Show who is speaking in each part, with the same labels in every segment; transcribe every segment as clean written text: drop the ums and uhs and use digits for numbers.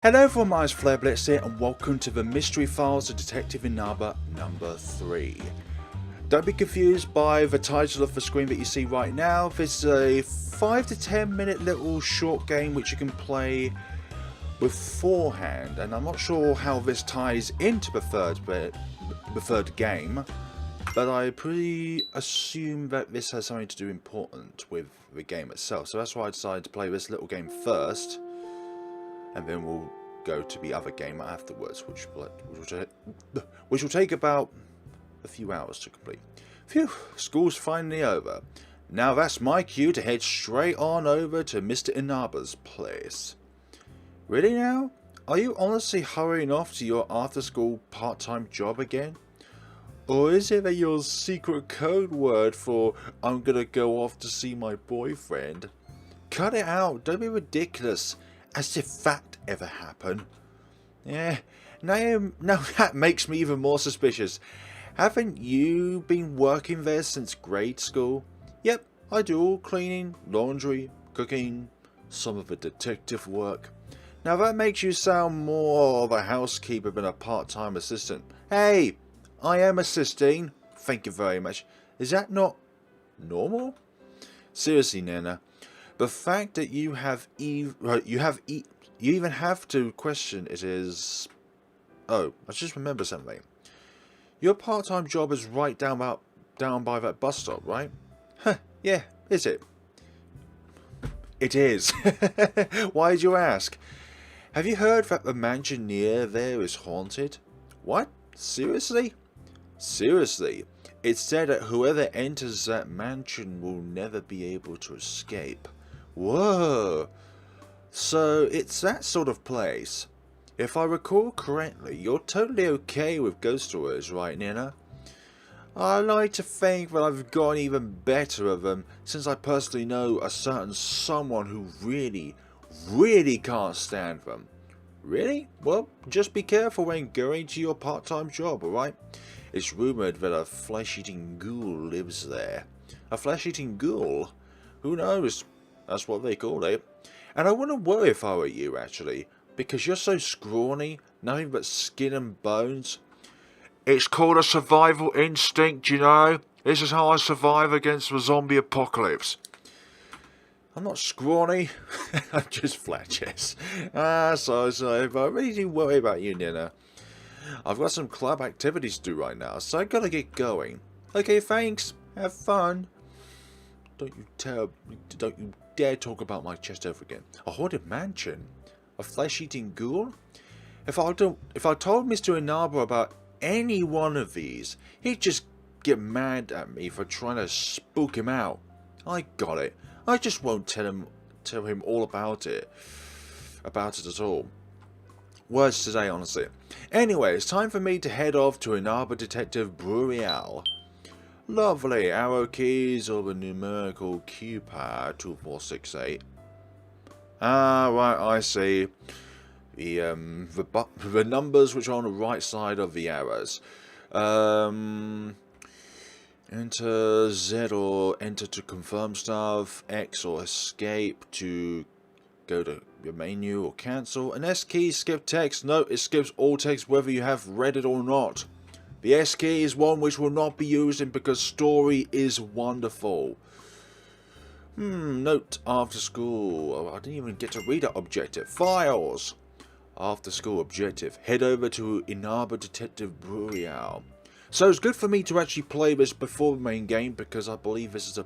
Speaker 1: Hello everyone, my name is FlareBlitzed here and welcome to the Mystery Files of Detective Inaba No. 3. Don't be confused by the title of the screen that you see right now. This is a 5 to 10 minute little short game which you can play beforehand, and I'm not sure how this ties into the third game, but I pretty assume that this has something to do important with the game itself, so that's why I decided to play this little game first. And then we'll go to the other game afterwards, which will take about a few hours to complete. Phew, school's finally over. Now that's my cue to head straight on over to Mr. Inaba's place. Really now? Are you honestly hurrying off to your after-school part-time job again? Or is it that your secret code word for I'm gonna go off to see my boyfriend? Cut it out, don't be ridiculous. As if that ever happened. Yeah, now that makes me even more suspicious. Haven't you been working there since grade school? Yep, I do all cleaning, laundry, cooking, some of the detective work. Now that makes you sound more of a housekeeper than a part-time assistant. Hey, I am assisting. Thank you very much. Is that not normal? Seriously, Nina. The fact that you even have to question it is... Oh, I just remember something. Your part-time job is right down by that bus stop, right? Huh, yeah, is it? It is. Why did you ask? Have you heard that the mansion near there is haunted? What? Seriously? Seriously. It's said that whoever enters that mansion will never be able to escape. Whoa, so it's that sort of place. If I recall correctly, you're totally okay with ghost stories, right, Nina? I like to think that I've gotten even better at them, since I personally know a certain someone who really can't stand them. Really? Well, just be careful when going to your part-time job, alright? It's rumoured that a flesh-eating ghoul lives there. A flesh-eating ghoul? Who knows? That's what they call it. And I wouldn't worry if I were you, actually, because you're so scrawny, nothing but skin and bones. It's called a survival instinct, you know. This is how I survive against the zombie apocalypse. I'm not scrawny, I'm just flat chest. Sorry, but I really do worry about you, Nina. I've got some club activities to do right now, so I gotta get going. Okay, thanks. Have fun. Don't you dare talk about my chest ever again. A haunted mansion? A flesh-eating ghoul? If I told Mr. Inaba about any one of these, he'd just get mad at me for trying to spook him out. I got it. I just won't tell him all about it at all. Words today, honestly. Anyway, it's time for me to head off to Inaba Detective Bureau. Lovely, arrow keys or the numerical keypad 2468. Ah, right, I see. The numbers which are on the right side of the arrows. Enter Z or enter to confirm stuff. X or escape to go to your menu or cancel. An S key skip text. No, it skips all text whether you have read it or not. The S key is one which will not be used in because story is wonderful. Note after school. Oh, I didn't even get to read that objective. Files. After school objective. Head over to Inaba Detective Bureau. So it's good for me to actually play this before the main game because I believe this is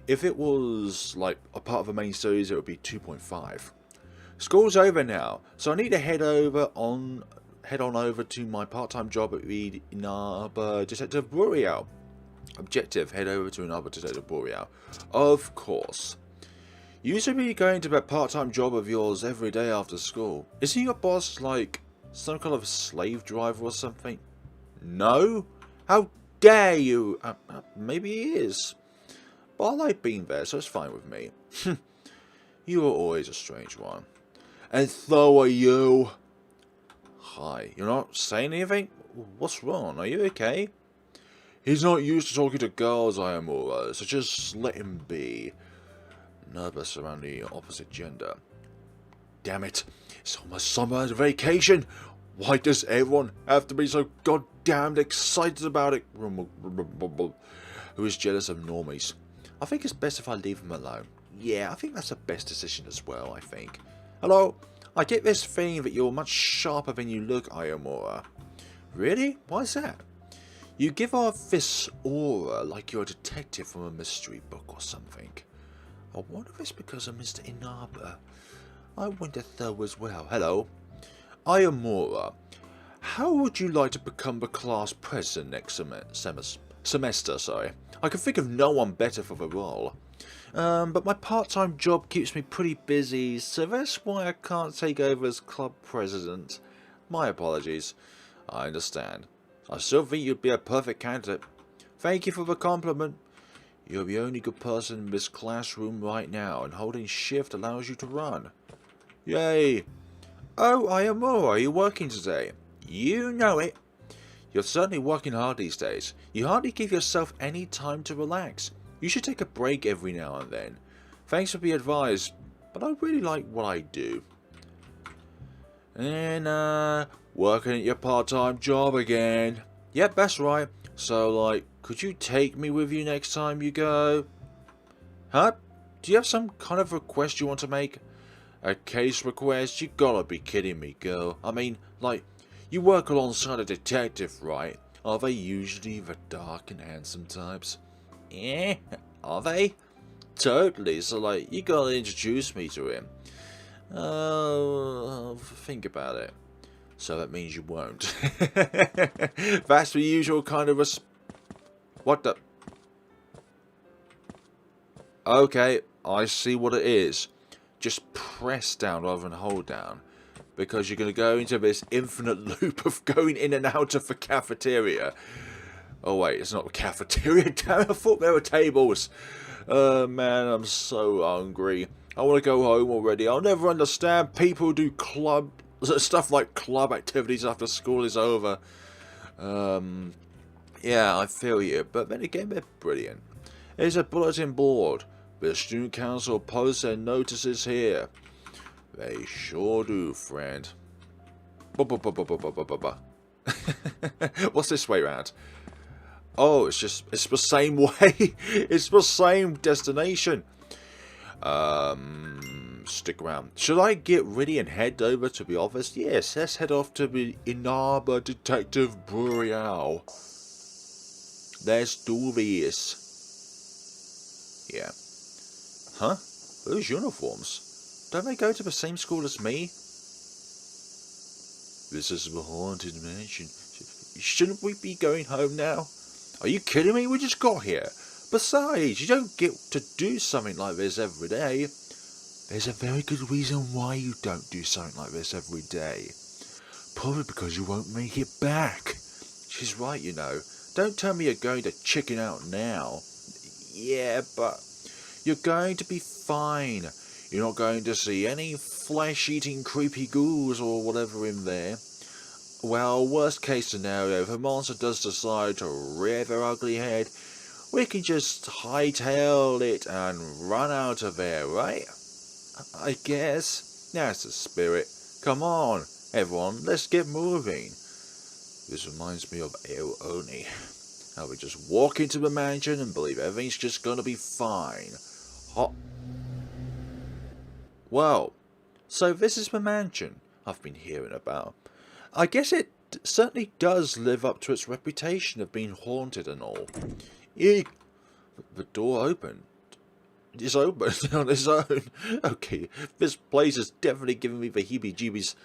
Speaker 1: if it was like a part of the main series, it would be 2.5. School's over now, so I need to head on over to my part-time job at the Inaba Detective Bureau. Objective, head over to Inaba Detective Bureau. Of course. You should be going to that part-time job of yours every day after school. Isn't your boss like some kind of slave driver or something? No? How dare you? Maybe he is. But I like being there, so it's fine with me. You are always a strange one. And so are you. Hi, you're not saying anything? What's wrong? Are you okay? He's not used to talking to girls, Arimura, so just let him be. Nervous around the opposite gender. damn it. It's almost summer vacation. Why does everyone have to be so goddamn excited about it? Who is jealous of normies? I think it's best if I leave them alone. Yeah, I think that's the best decision as well, I think. Hello? I get this feeling that you're much sharper than you look, Arimura. Really? Why's that? You give off this aura like you're a detective from a mystery book or something. I wonder if it's because of Mr. Inaba. I went to Tho as well. Hello. Arimura, how would you like to become the class president next semester? Sorry. I can think of no one better for the role. But my part-time job keeps me pretty busy, so that's why I can't take over as club president. My apologies. I understand. I still think you'd be a perfect candidate. Thank you for the compliment. You're the only good person in this classroom right now, and holding shift allows you to run. Yay! Oh, Arimura, are you working today? You know it. You're certainly working hard these days. You hardly give yourself any time to relax. You should take a break every now and then. Thanks for the advice, but I really like what I do. And, working at your part-time job again. Yep, that's right. So, like, could you take me with you next time you go? Huh? Do you have some kind of request you want to make? A case request? You gotta be kidding me, girl. I mean, like, you work alongside a detective, right? Are they usually the dark and handsome types? Yeah, are they? Totally, so like, you gotta introduce me to him. Oh, think about it. So that means you won't. That's the usual kind of what the? Okay, I see what it is. Just press down rather than hold down. Because you're going to go into this infinite loop of going in and out of the cafeteria. Oh wait, it's not the cafeteria. Damn, I thought there were tables. Man, I'm so hungry. I want to go home already. I'll never understand people who do stuff like club activities after school is over. Yeah, I feel you, but then again, they're brilliant. There's a bulletin board. The student council posts their notices here. They sure do, friend. What's this way round? Oh, it's the same way. It's the same destination. Stick around. Should I get ready and head over to the office? Yes, let's head off to the Inaba Detective Bureau. Let's do this. Yeah. Huh? Those uniforms? Don't they go to the same school as me? This is the haunted mansion. Shouldn't we be going home now? Are you kidding me? We just got here. Besides, you don't get to do something like this every day. There's a very good reason why you don't do something like this every day. Probably because you won't make it back. She's right, you know. Don't tell me you're going to chicken out now. Yeah, but you're going to be fine. You're not going to see any flesh-eating creepy ghouls or whatever in there. Well, worst case scenario, if a monster does decide to rear their ugly head, we can just hightail it and run out of there, right? I guess. That's the spirit. Come on, everyone, let's get moving. This reminds me of Eo Oni. How we just walk into the mansion and believe everything's just gonna be fine. Well, so this is the mansion I've been hearing about. I guess it certainly does live up to its reputation of being haunted and all. Eek! The door opened. It's open on its own. Okay, this place is definitely giving me the heebie-jeebies.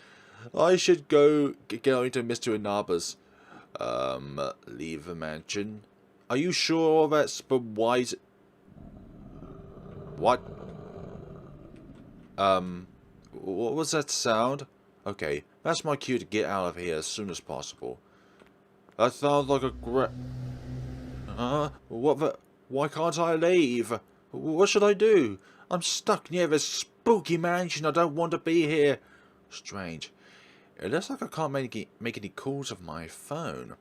Speaker 1: I should go into Mr. Inaba's. Leave the mansion. Are you sure that's the wise... What? What was that sound? Okay, that's my cue to get out of here as soon as possible. That sounds like a great... What the... Why can't I leave? What should I do? I'm stuck near this spooky mansion. I don't want to be here. Strange. It looks like I can't make any calls of my phone.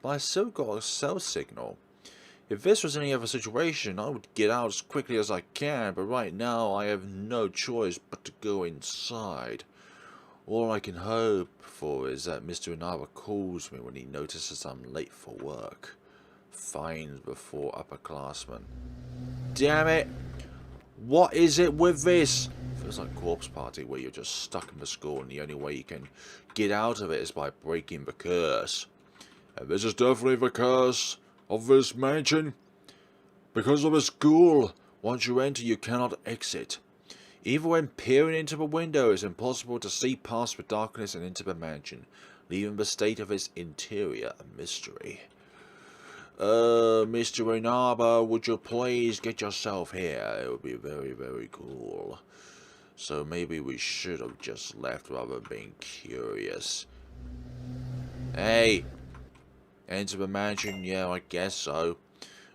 Speaker 1: But I still got a cell signal. If this was any other situation, I would get out as quickly as I can, but right now I have no choice but to go inside. All I can hope for is that Mr. Inaba calls me when he notices I'm late for work. Fines before upperclassmen. Damn it! What is it with this? Feels like Corpse Party where you're just stuck in the school and the only way you can get out of it is by breaking the curse. And this is definitely the curse of this mansion. Because of this ghoul, once you enter you cannot exit. Even when peering into the window, it's impossible to see past the darkness and into the mansion, leaving the state of its interior a mystery. Mr. Inaba, would you please get yourself here? It would be very, very cool. So maybe we should have just left rather than being curious. Hey! Enter the mansion? Yeah, I guess so.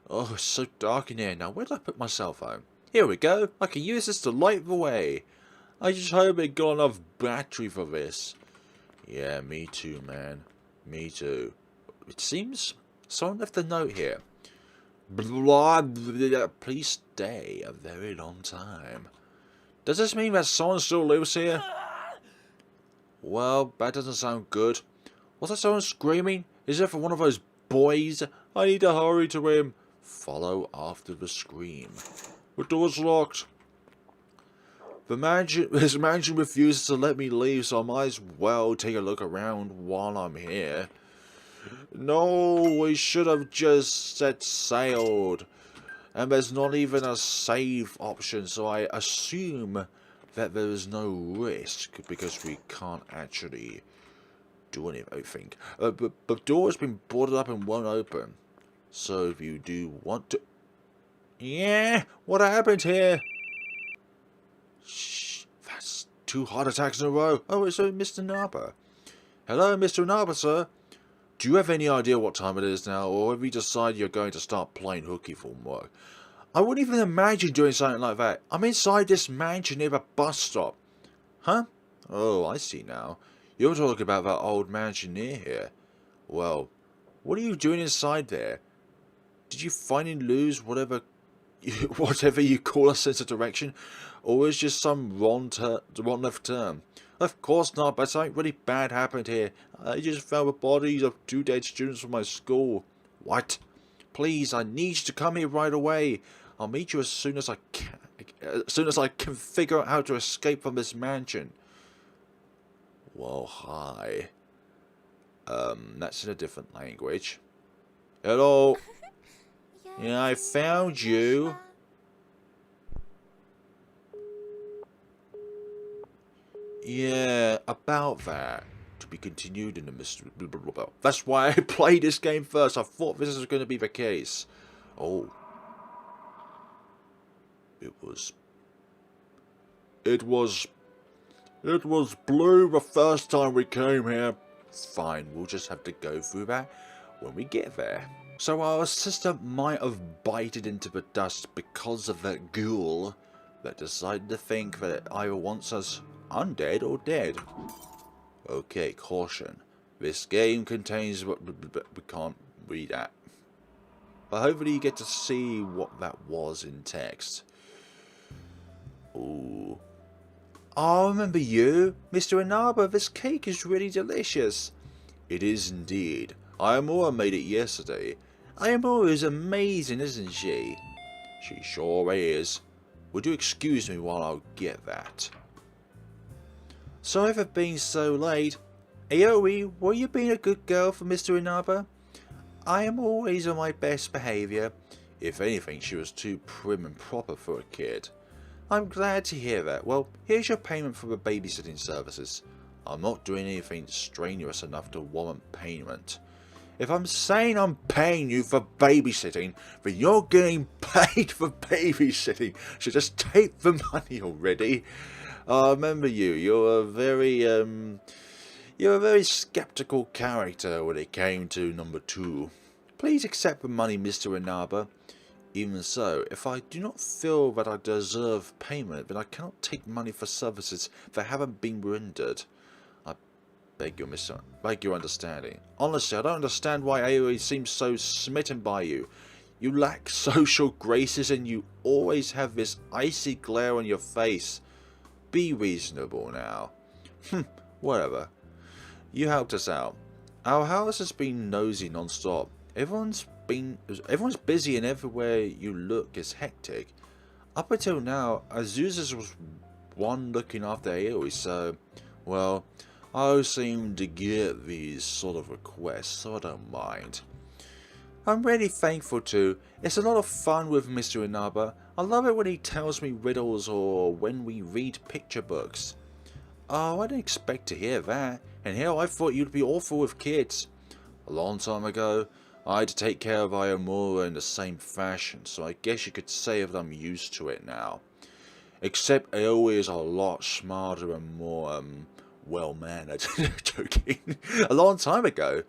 Speaker 1: Oh, it's so dark in here. Now, where did I put my cell phone? Here we go. I can use this to light the way. I just hope it got enough battery for this. Yeah, me too, man. Me too. It seems someone left a note here. Blah, blah, blah, please stay a very long time. Does this mean that someone still lives here? Well, that doesn't sound good. Was that someone screaming? Is it for one of those boys? I need to hurry to him. Follow after the scream. The door's locked. His mansion refuses to let me leave, so I might as well take a look around while I'm here. No, we should have just set sailed. And there's not even a save option, so I assume that there is no risk because we can't actually do anything. But the door's been boarded up and won't open. So if you do want to... Yeah, what happened here? Shh, that's 2 heart attacks in a row. Oh, it's Mr. Inaba. Hello, Mr. Inaba, sir. Do you have any idea what time it is now, or have you decided you're going to start playing hooky from work? I wouldn't even imagine doing something like that. I'm inside this mansion near a bus stop. Huh? Oh, I see now. You're talking about that old mansion near here. Well, what are you doing inside there? Did you finally lose whatever you call a sense of direction? Or was it just some wrong left turn? Of course not, but something really bad happened here. I just found the bodies of 2 dead students from my school. What? Please, I need you to come here right away. I'll meet you as soon as I can figure out how to escape from this mansion. Well, hi. That's in a different language. Hello. Yeah, I found you. Yeah, about that. To be continued in the mystery. That's why I played this game first. I thought this was going to be the case. Oh. It was blue the first time we came here. Fine, we'll just have to go through that when we get there. So our assistant might have bited into the dust because of that ghoul that decided to think that it either wants us undead or dead. Okay, caution. This game contains what we can't read that. But hopefully you get to see what that was in text. Ooh. I remember you, Mr. Inaba. This cake is really delicious. It is indeed. Arimura made it yesterday. Arimura is amazing, isn't she? She sure is. Would you excuse me while I get that? Sorry for being so late. Aoi, were you being a good girl for Mr. Inaba? I am always on my best behaviour. If anything, she was too prim and proper for a kid. I'm glad to hear that. Well, here's your payment for the babysitting services. I'm not doing anything strenuous enough to warrant payment. If I'm saying I'm paying you for babysitting, then you're getting paid for babysitting. So just take the money already. I remember you. You're a very skeptical character when it came to number 2. Please accept the money, Mr. Inaba. Even so, if I do not feel that I deserve payment, then I cannot take money for services that haven't been rendered. I beg your understanding. Honestly, I don't understand why Aoi seems so smitten by you. You lack social graces and you always have this icy glare on your face. Be reasonable now. Whatever. You helped us out. Our house has been nosy non-stop. Everyone's busy and everywhere you look is hectic. Up until now, Azusa's was one looking after Aoi, so, well, I always seem to get these sort of requests, so I don't mind. I'm really thankful too. It's a lot of fun with Mr. Inaba. I love it when he tells me riddles or when we read picture books. Oh, I didn't expect to hear that. And hell, I thought you'd be awful with kids. A long time ago, I had to take care of Aomura in the same fashion, so I guess you could say that I'm used to it now. Except Aoi is a lot smarter and more, well-mannered. Joking. A long time ago.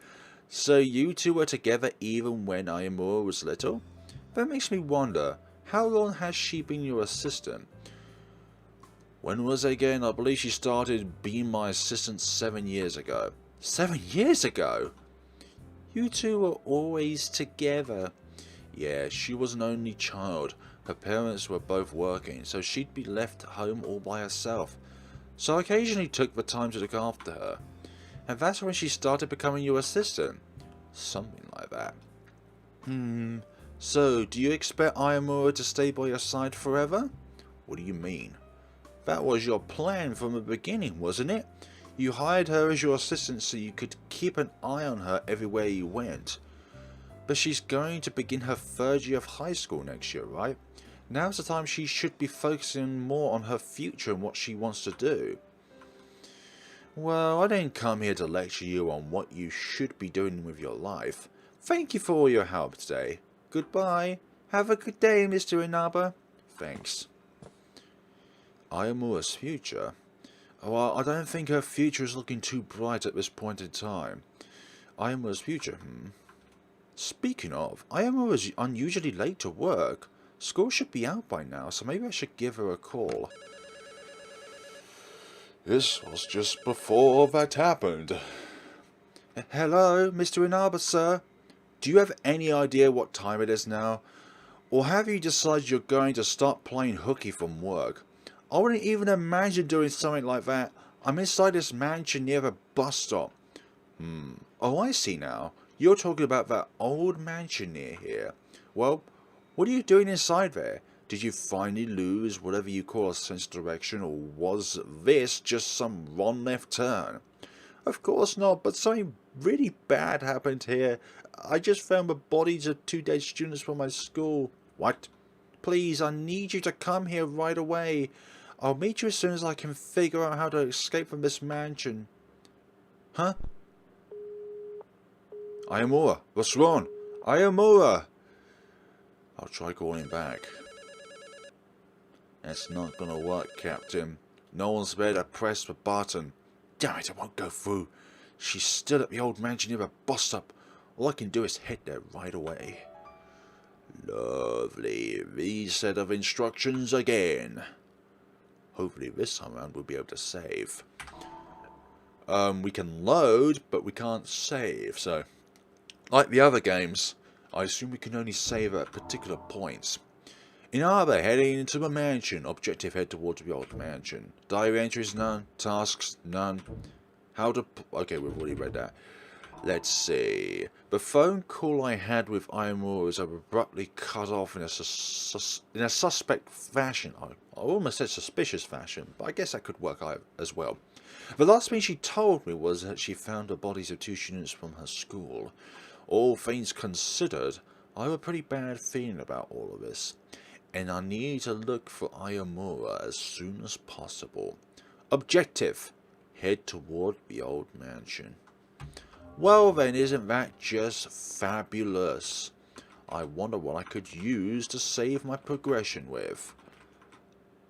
Speaker 1: So you two were together even when Aomura was little? That makes me wonder, how long has she been your assistant? When was it again? I believe she started being my assistant 7 years ago. 7 years ago? You two were always together. Yeah, she was an only child. Her parents were both working, so she'd be left home all by herself. So I occasionally took the time to look after her. And that's when she started becoming your assistant. Something like that. So, do you expect Aomura to stay by your side forever? What do you mean? That was your plan from the beginning, wasn't it? You hired her as your assistant so you could keep an eye on her everywhere you went. But she's going to begin her 3rd year of high school next year, right? Now's the time she should be focusing more on her future and what she wants to do. Well, I didn't come here to lecture you on what you should be doing with your life. Thank you for all your help today. Goodbye. Have a good day, Mr. Inaba. Thanks. Aomura's future? Well, I don't think her future is looking too bright at this point in time. Aomura's future, Speaking of, Aomura's unusually late to work. School should be out by now, so maybe I should give her a call. This was just before that happened. Hello, Mr. Inaba, sir. Do you have any idea what time it is now? Or have you decided you're going to start playing hooky from work? I wouldn't even imagine doing something like that. I'm inside this mansion near a bus stop. Oh, I see now. You're talking about that old mansion near here. Well, what are you doing inside there? Did you finally lose whatever you call a sense of direction, or was this just some wrong left turn? Of course not, but something really bad happened here. I just found the bodies of 2 dead students from my school. What? Please, I need you to come here right away. I'll meet you as soon as I can figure out how to escape from this mansion. Huh? Aomura, what's wrong? Aomura! I'll try calling back. That's not gonna work, Captain. No one's there to press the button. Damn it, it won't go through. She's still at the old mansion near the bus stop. All I can do is head there right away. Lovely. Reset of instructions again. Hopefully this time around we'll be able to save. We can load, but we can't save. So, like the other games, I assume we can only save at particular points. Inaba heading into the mansion. Objective, head towards the old mansion. Diary entries, none. Tasks, none. How to... Okay, we've already read that. Let's see. The phone call I had with Aomura was abruptly cut off in a suspect fashion. I almost said suspicious fashion, but I guess that could work out as well. The last thing she told me was that she found the bodies of 2 students from her school. All things considered, I have a pretty bad feeling about all of this, and I need to look for Aomura as soon as possible. Objective: head toward the old mansion. Well then, isn't that just fabulous? I wonder what I could use to save my progression with.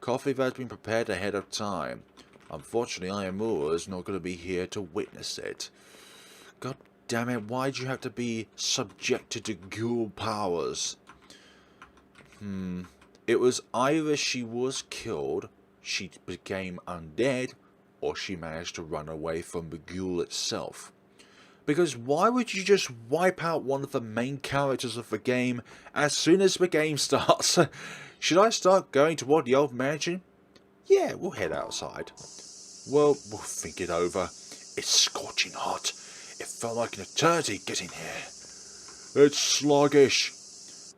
Speaker 1: Coffee that's been prepared ahead of time. Unfortunately, Aomura is not going to be here to witness it. God damn it, why'd you have to be subjected to ghoul powers? It was either she was killed, she became undead, or she managed to run away from the ghoul itself. Because why would you just wipe out one of the main characters of the game as soon as the game starts? Should I start going toward the old mansion? Yeah, we'll head outside. Well, we'll think it over. It's scorching hot. It felt like an eternity getting here. It's sluggish.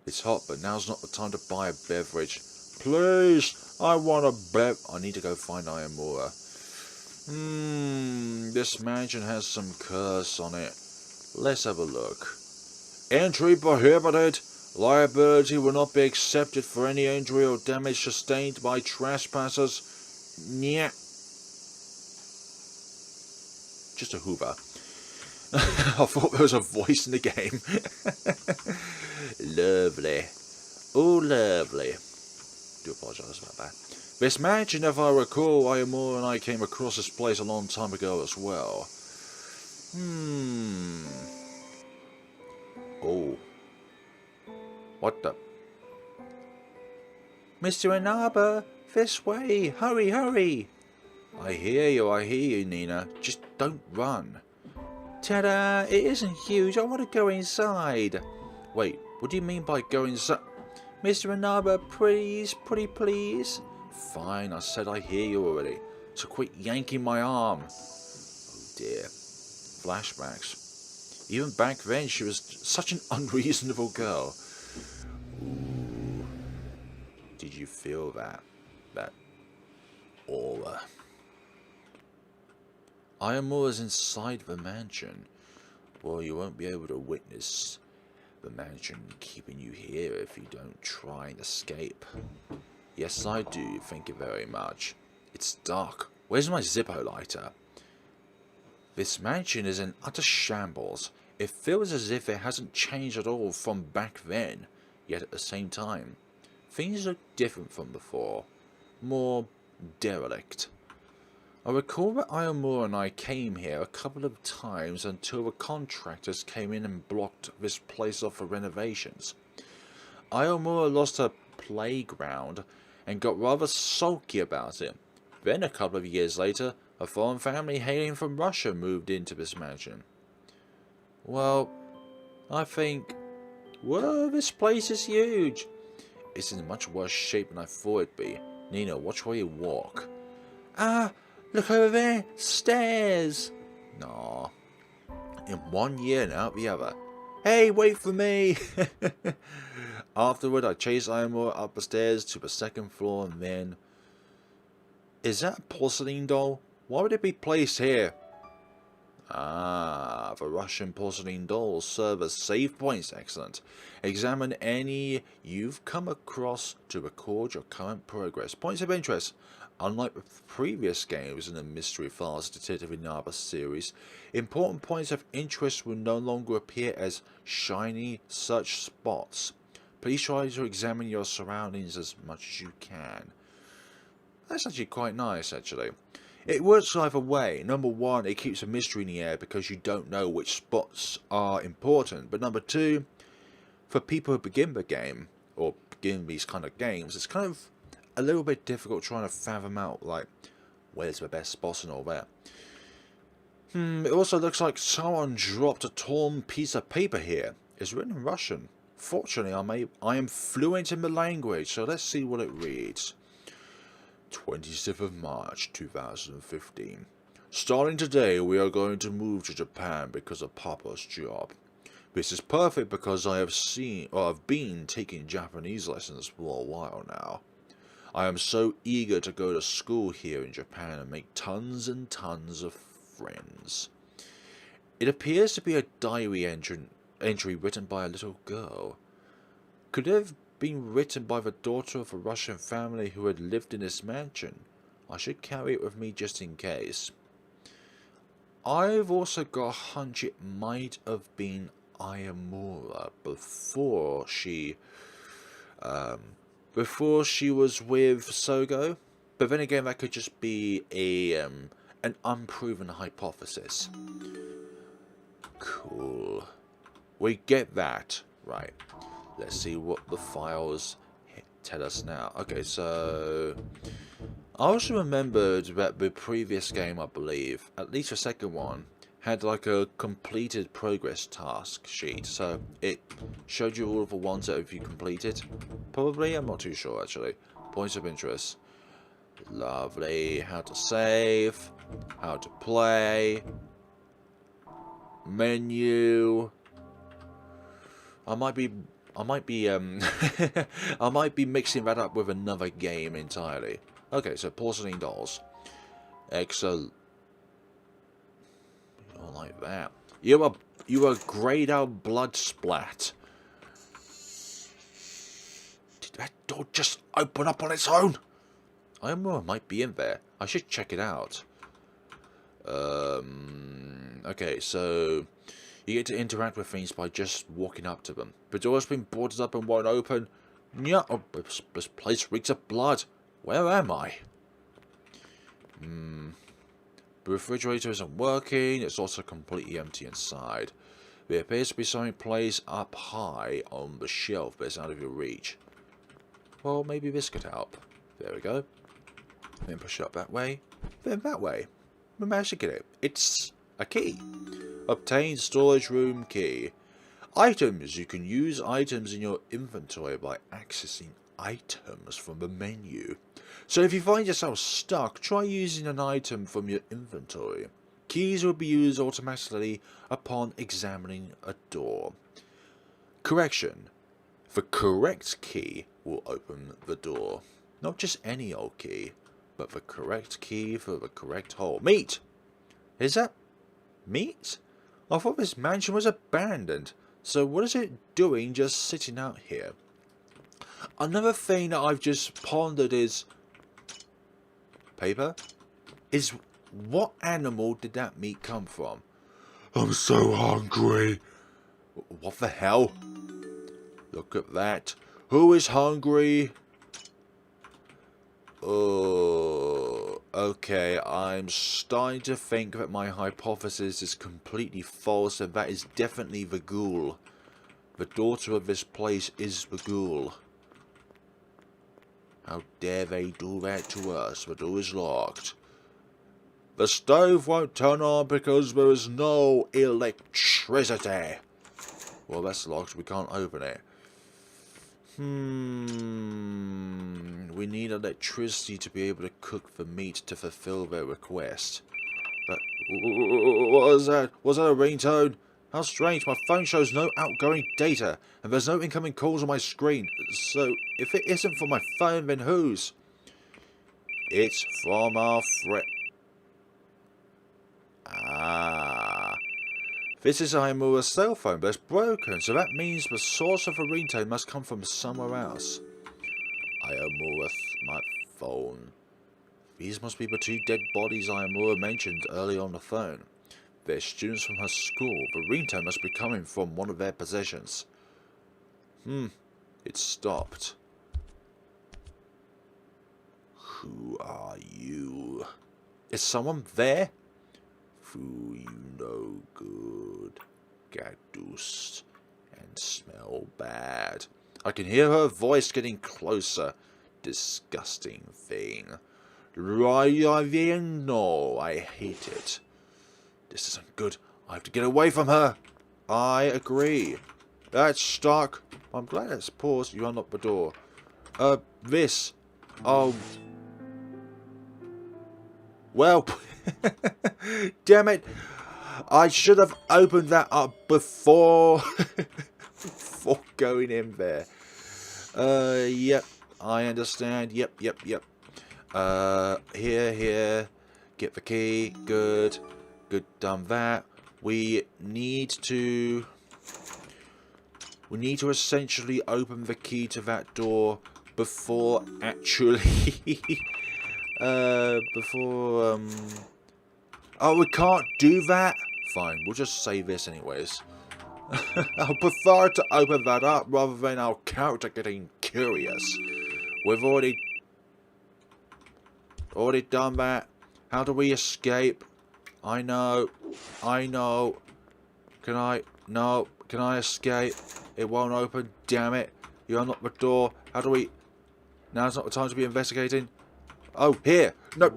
Speaker 1: It's hot, but now's not the time to buy a beverage. Please, I want a bev. I need to go find Arimura. This mansion has some curse on it. Let's have a look. Entry prohibited. Liability will not be accepted for any injury or damage sustained by trespassers. Yeah. Just a hoover. I thought there was a voice in the game. Lovely. Oh, lovely. Do apologise about that. This mansion, if I recall, Arimura and I came across this place a long time ago as well. Oh. What the? Mr. Inaba, this way. Hurry, hurry. I hear you, Nina. Just don't run. Ta-da! It isn't huge. I want to go inside. Wait, what do you mean by go inside? Mr. Inaba, please, pretty please. Fine, I said I hear you already. So quit yanking my arm. Oh dear. Flashbacks. Even back then, she was such an unreasonable girl. Ooh. Did you feel that? That aura? Arimura's inside the mansion. Well, you won't be able to witness the mansion keeping you here if you don't try and escape. Yes, I do. Thank you very much. It's dark. Where's my Zippo lighter? This mansion is in utter shambles. It feels as if it hasn't changed at all from back then. Yet at the same time, things look different from before. More derelict. I recall that Arimura and I came here a couple of times until the contractors came in and blocked this place off for renovations. Arimura lost her playground and got rather sulky about it. Then a couple of years later, a foreign family hailing from Russia moved into this mansion. Well, I think, whoa, this place is huge. It's in much worse shape than I thought it'd be. Nina, watch where you walk. Ah, look over there, stairs. Nah, in 1 year and out the other. Hey, wait for me. Afterward, I chased Arimura up the stairs to the second floor and then... Is that a porcelain doll? Why would it be placed here? Ah, the Russian porcelain dolls serve as save points. Excellent. Examine any you've come across to record your current progress. Points of interest. Unlike the previous games in the Mystery Files Detective Inaba series, important points of interest will no longer appear as shiny search spots. Please try to examine your surroundings as much as you can. That's actually quite nice, actually. It works either way. Number one, it keeps a mystery in the air because you don't know which spots are important. But number two, for people who begin the game, or begin these kind of games, it's kind of a little bit difficult trying to fathom out, like, where's the best spot and all that. It also looks like someone dropped a torn piece of paper here. It's written in Russian. Fortunately, I am fluent in the language, so let's see what it reads. 27th of March 2015. Starting today, we are going to move to Japan because of Papa's job. This is perfect because I have been taking Japanese lessons for a while now. I am so eager to go to school here in Japan and make tons and tons of friends. It appears to be a diary entry written by a little girl. Could it have been written by the daughter of a Russian family who had lived in this mansion? I should carry it with me just in case. I've also got a hunch it might have been Arimura before she was with Sogo, but then again that could just be an unproven hypothesis. Cool. We get that. Right. Let's see what the files tell us now. Okay, so I also remembered that the previous game, I believe, at least the second one, had like a completed progress task sheet, so it showed you all of the ones that you completed. Probably, I'm not too sure actually. Points of interest. Lovely. How to save, how to play, menu. I might be I might be mixing that up with another game entirely. Okay, so porcelain dolls. Excellent. Not like that. You are grayed out blood splat. Did that door just open up on its own? Arimura might be in there. I should check it out. Okay, so you get to interact with things by just walking up to them. The door's been boarded up and won't open. Yeah, oh, this place reeks of blood. Where am I? The refrigerator isn't working. It's also completely empty inside. There appears to be something placed up high on the shelf, but it's out of your reach. Well, maybe this could help. There we go. Then push it up that way. Then that way. We managed to get it. It's a key. Obtain storage room key. Items. You can use items in your inventory by accessing items from the menu. So if you find yourself stuck, try using an item from your inventory. Keys will be used automatically upon examining a door. Correction. The correct key will open the door. Not just any old key, but the correct key for the correct hole. Meat! Is that meat? I thought this mansion was abandoned. So what is it doing just sitting out here? Another thing that I've just pondered is... paper? Is what animal did that meat come from? I'm so hungry. What the hell? Look at that. Who is hungry? Oh, okay. I'm starting to think that my hypothesis is completely false, and that is definitely the Ghoul. The daughter of this place is the Ghoul. How dare they do that to us? The door is locked. The stove won't turn on because there is no electricity. Well, that's locked. We can't open it. We need electricity to be able to cook the meat to fulfill their request. But what is that? Was that a ringtone? How strange. My phone shows no outgoing data, and there's no incoming calls on my screen. So, if it isn't from my phone, then whose? It's from our friend. Ah. This is Arimura's cell phone, but it's broken, so that means the source of the ringtone must come from somewhere else. Arimura, my phone. These must be the two dead bodies Arimura mentioned earlier on the phone. They're students from her school. The ringtone must be coming from one of their possessions. It stopped. Who are you? Is someone there? Fool, you no good. Gadus and smell bad. I can hear her voice getting closer. Disgusting thing. No, I hate it. This isn't good. I have to get away from her. I agree. That's stuck. I'm glad it's paused. You unlocked the door. This. Oh. Well. Damn it. I should have opened that up before. Before going in there. Yep. I understand. Yep. Here. Get the key. Good. Done that. We need to essentially open the key to that door before actually oh, we can't do that? Fine, we'll just save this anyways. I'll prefer to open that up rather than our character getting curious. We've already done that. How do we escape? I know. Can I escape? It won't open. Damn it. You unlocked the door. How do we... Now's not the time to be investigating. Oh, here. No.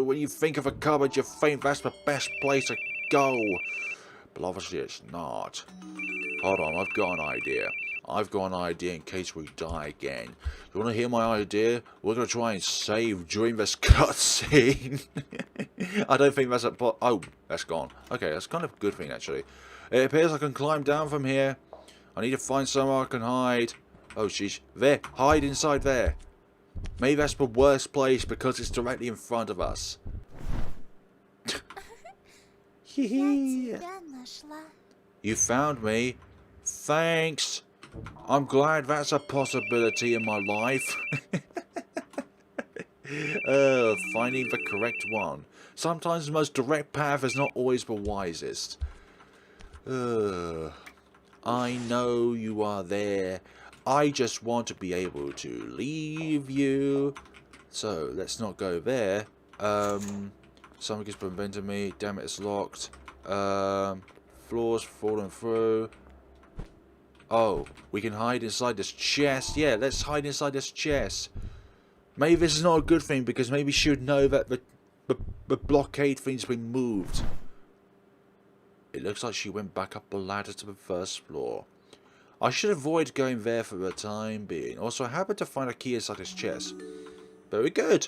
Speaker 1: so when you think of a cupboard, you think that's the best place to go. But obviously it's not. Hold on, I've got an idea. I've got an idea in case we die again. You want to hear my idea? We're going to try and save during this cutscene. I don't think that's a... Oh, that's gone. Okay, that's kind of a good thing, actually. It appears I can climb down from here. I need to find somewhere I can hide. Oh, sheesh. There. Hide inside there. Maybe that's the worst place because it's directly in front of us. You found me. Thanks. I'm glad that's a possibility in my life. Finding the correct one. Sometimes the most direct path is not always the wisest. I know you are there. I just want to be able to leave you. So, let's not go there. Something is preventing me. Damn it, it's locked. Floors falling through. Oh, we can hide inside this chest. Yeah, let's hide inside this chest. Maybe this is not a good thing because maybe she would know that the blockade thing's been moved. It looks like she went back up the ladder to the first floor. I should avoid going there for the time being. Also, I happened to find a key inside this chest. Very good.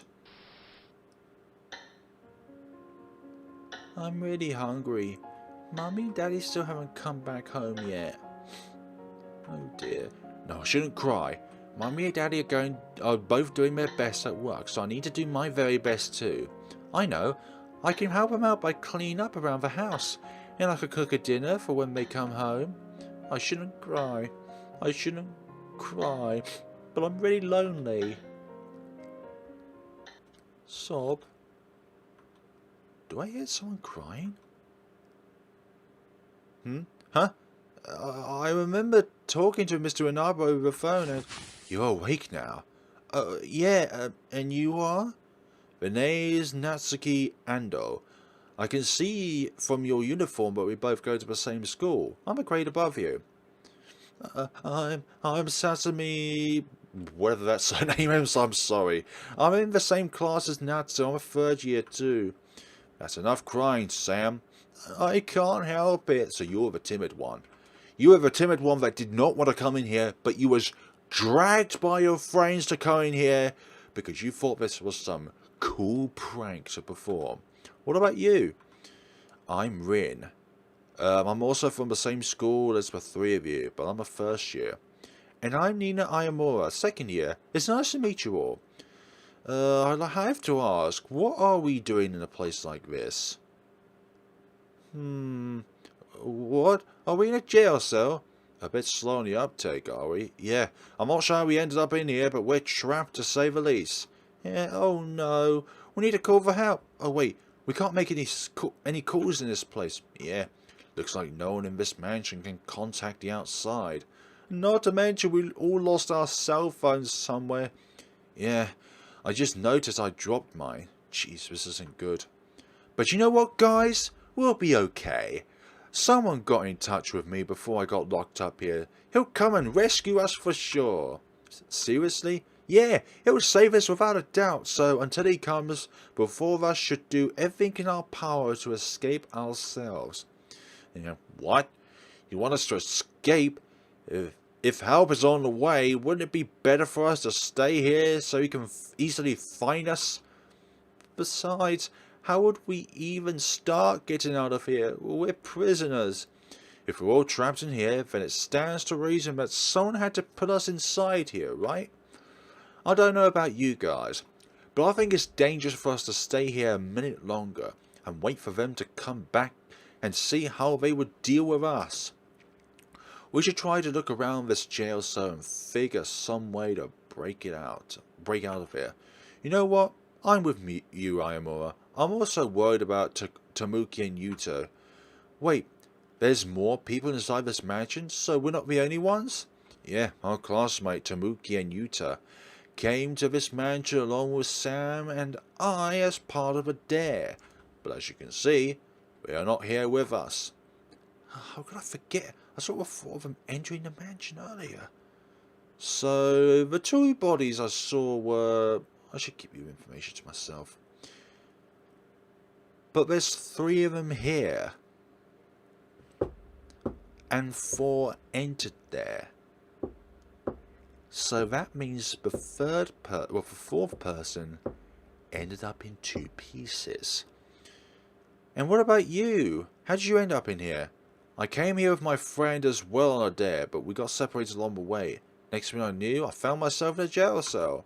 Speaker 1: I'm really hungry. Mummy and Daddy still haven't come back home yet. Oh dear. No, I shouldn't cry. Mummy and Daddy are both doing their best at work, so I need to do my very best too. I know. I can help them out by cleaning up around the house. And I could cook a dinner for when they come home. I shouldn't cry. I shouldn't cry. But I'm really lonely. Sob. Do I hear someone crying? Huh? I remember talking to Mr. Inaba over the phone and... You're awake now? Yeah, and you are? The name is Natsuki Ando. I can see from your uniform that we both go to the same school. I'm a grade above you. I'm Sasami... Whether that's her name is, I'm sorry. I'm in the same class as Natsu. I'm a third year too. That's enough crying, Sam. I can't help it. So you're the timid one. You were the timid one that did not want to come in here, but you was dragged by your friends to come in here because you thought this was some cool prank to perform. What about you? I'm Rin. I'm also from the same school as the three of you, but I'm a first year. And I'm Nina Arimura, second year. It's nice to meet you all. I have to ask, what are we doing in a place like this? What? Are we in a jail cell? A bit slow on the uptake, are we? Yeah, I'm not sure how we ended up in here, but we're trapped to say the least. Yeah, oh no. We need to call for help. Oh wait, we can't make any calls in this place. Yeah, looks like no one in this mansion can contact the outside. Not to mention we all lost our cell phones somewhere. Yeah, I just noticed I dropped mine. Jeez, this isn't good. But you know what, guys? We'll be okay. Someone got in touch with me before I got locked up here. He'll come and rescue us for sure. Seriously? Yeah, he'll save us without a doubt. So until he comes, both of us should do everything in our power to escape ourselves. You know, what? You want us to escape? If help is on the way, wouldn't it be better for us to stay here so he can easily find us? Besides, how would we even start getting out of here? We're prisoners. If we're all trapped in here, then it stands to reason that someone had to put us inside here, right? I don't know about you guys, but I think it's dangerous for us to stay here a minute longer and wait for them to come back and see how they would deal with us. We should try to look around this jail cell and figure some way to break out of here. You know what? I'm with you, Arimura. I'm also worried about Tamuki and Yuto. Wait, there's more people inside this mansion, so we're not the only ones? Yeah, our classmate Tamuki and Yuta came to this mansion along with Sam and I as part of a dare. But as you can see, they are not here with us. How could I forget? I sort of thought of them entering the mansion earlier. So, the two bodies I saw were... I should keep your information to myself. But there's 3 of them here. And 4 entered there. So that means the the 4th person ended up in 2 pieces. And what about you? How did you end up in here? I came here with my friend as well on a dare, but we got separated along the way. Next thing I knew, I found myself in a jail cell.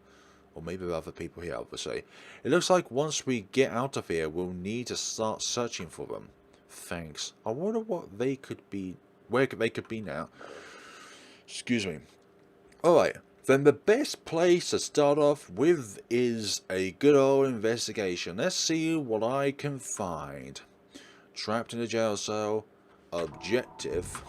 Speaker 1: Or maybe with other people here, obviously. It looks like once we get out of here, we'll need to start searching for them. Thanks. I wonder what they could be, where they could be now. Excuse me. Alright, then the best place to start off with is a good old investigation. Let's see what I can find. Trapped in a jail cell. Objective.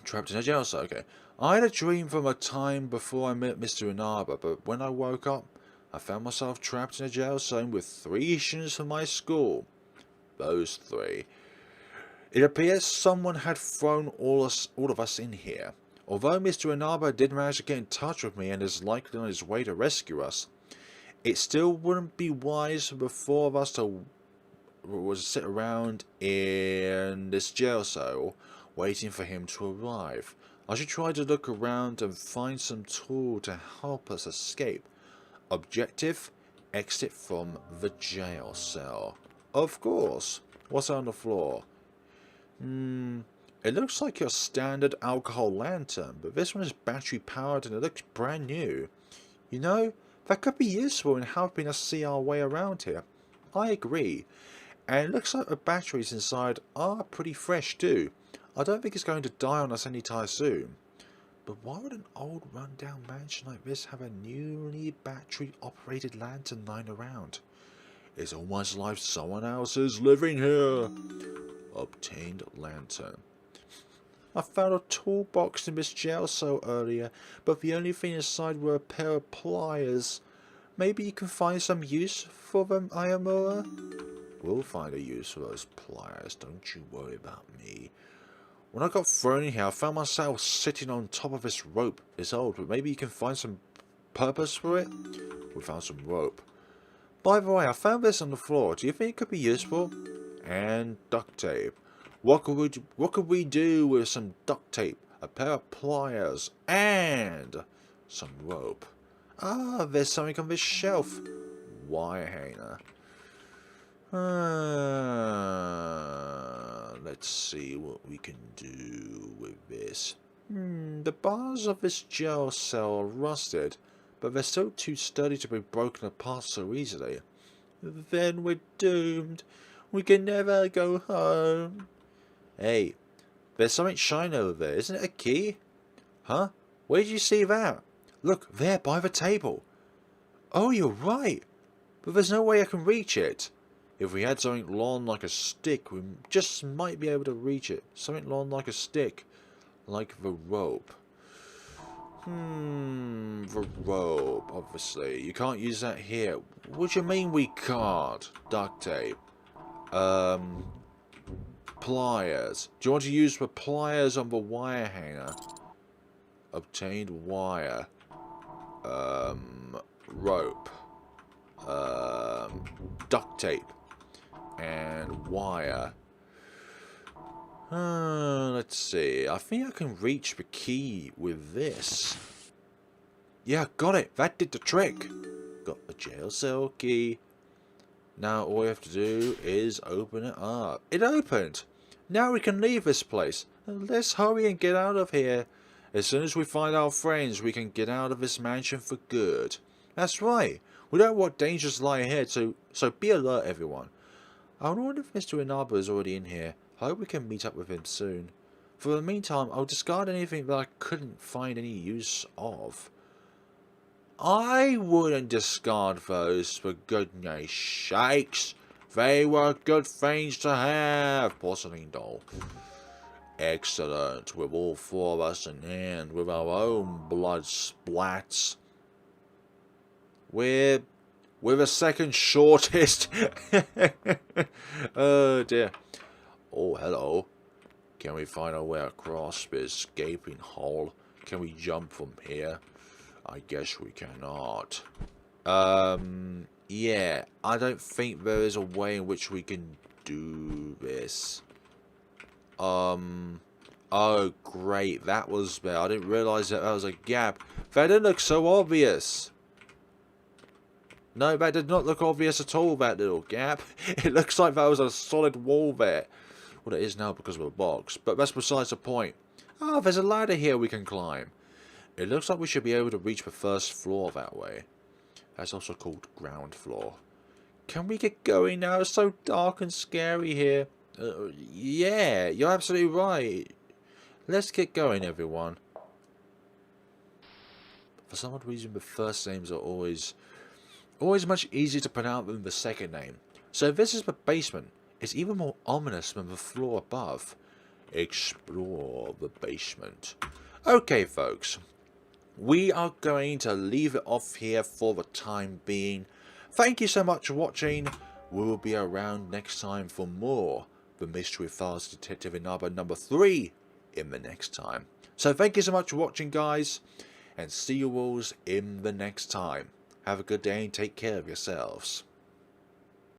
Speaker 1: Trapped in a jail cell, okay. I had a dream from a time before I met Mr. Inaba, but when I woke up, I found myself trapped in a jail cell with 3 students from my school. Those 3. It appears someone had thrown all of us in here. Although Mr. Inaba did manage to get in touch with me and is likely on his way to rescue us, it still wouldn't be wise for the 4 of us to sit around in this jail cell waiting for him to arrive. I should try to look around and find some tool to help us escape. Objective: exit from the jail cell. Of course. What's on the floor? It looks like your standard alcohol lantern, but this one is battery powered and it looks brand new. You know, that could be useful in helping us see our way around here. I agree. And it looks like the batteries inside are pretty fresh too. I don't think it's going to die on us anytime soon. But why would an old run-down mansion like this have a newly battery-operated lantern lying around? It's almost like someone else is living here. Obtained lantern. I found a toolbox in this jail cell earlier, but the only thing inside were a pair of pliers. Maybe you can find some use for them, Arimura? We'll find a use for those pliers, don't you worry about me. When I got thrown in here, I found myself sitting on top of this rope. It's old, but maybe you can find some purpose for it? We found some rope. By the way, I found this on the floor. Do you think it could be useful? And duct tape. What could we do with some duct tape, a pair of pliers, and some rope? Ah, there's something on this shelf. Wire hanger. Let's see what we can do with this. The bars of this jail cell are rusted, but they're still too sturdy to be broken apart so easily. Then we're doomed. We can never go home. Hey, there's something shiny over there. Isn't it a key? Huh? Where did you see that? Look, there by the table. Oh, you're right. But there's no way I can reach it. If we had something long like a stick, we just might be able to reach it. Something long like a stick. Like the rope. The rope, obviously. You can't use that here. What do you mean we can't? Duct tape. Pliers. Do you want to use the pliers on the wire hanger? Obtained wire. Rope. Duct tape. And wire. Let's see. I think I can reach the key with this. Yeah, got it. That did the trick. Got the jail cell key. Now all we have to do is open it up. It opened. Now we can leave this place. Let's hurry and get out of here. As soon as we find our friends, we can get out of this mansion for good. That's right. We don't know what dangers lie ahead, so be alert, everyone. I wonder if Mr. Inaba is already in here. I hope we can meet up with him soon. For the meantime, I'll discard anything that I couldn't find any use of. I wouldn't discard those, for goodness sakes. They were good things to have, porcelain doll. Excellent, with all 4 of us in hand, with our own blood splats. We're the second shortest. Oh dear. Oh, hello. Can we find our way across this gaping hole? Can we jump from here? I guess we cannot. Yeah, I don't think there is a way in which we can do this. Oh, great. That was there. I didn't realise that was a gap. That didn't look so obvious. No, that did not look obvious at all, that little gap. It looks like that was a solid wall there. Well, it is now because of a box, but that's besides the point. Ah, there's a ladder here we can climb. It looks like we should be able to reach the first floor that way. That's also called ground floor. Can we get going now? It's so dark and scary here. Yeah, you're absolutely right. Let's get going, everyone. For some odd reason, the first names are always much easier to pronounce than the second name. So if this is the basement, it's even more ominous than the floor above. Explore the basement. Okay, folks. We are going to leave it off here for the time being. Thank you so much for watching. We will be around next time for more The Mystery Files Detective Inaba #3 in the next time. So thank you so much for watching, guys, and see you all in the next time. Have a good day and take care of yourselves.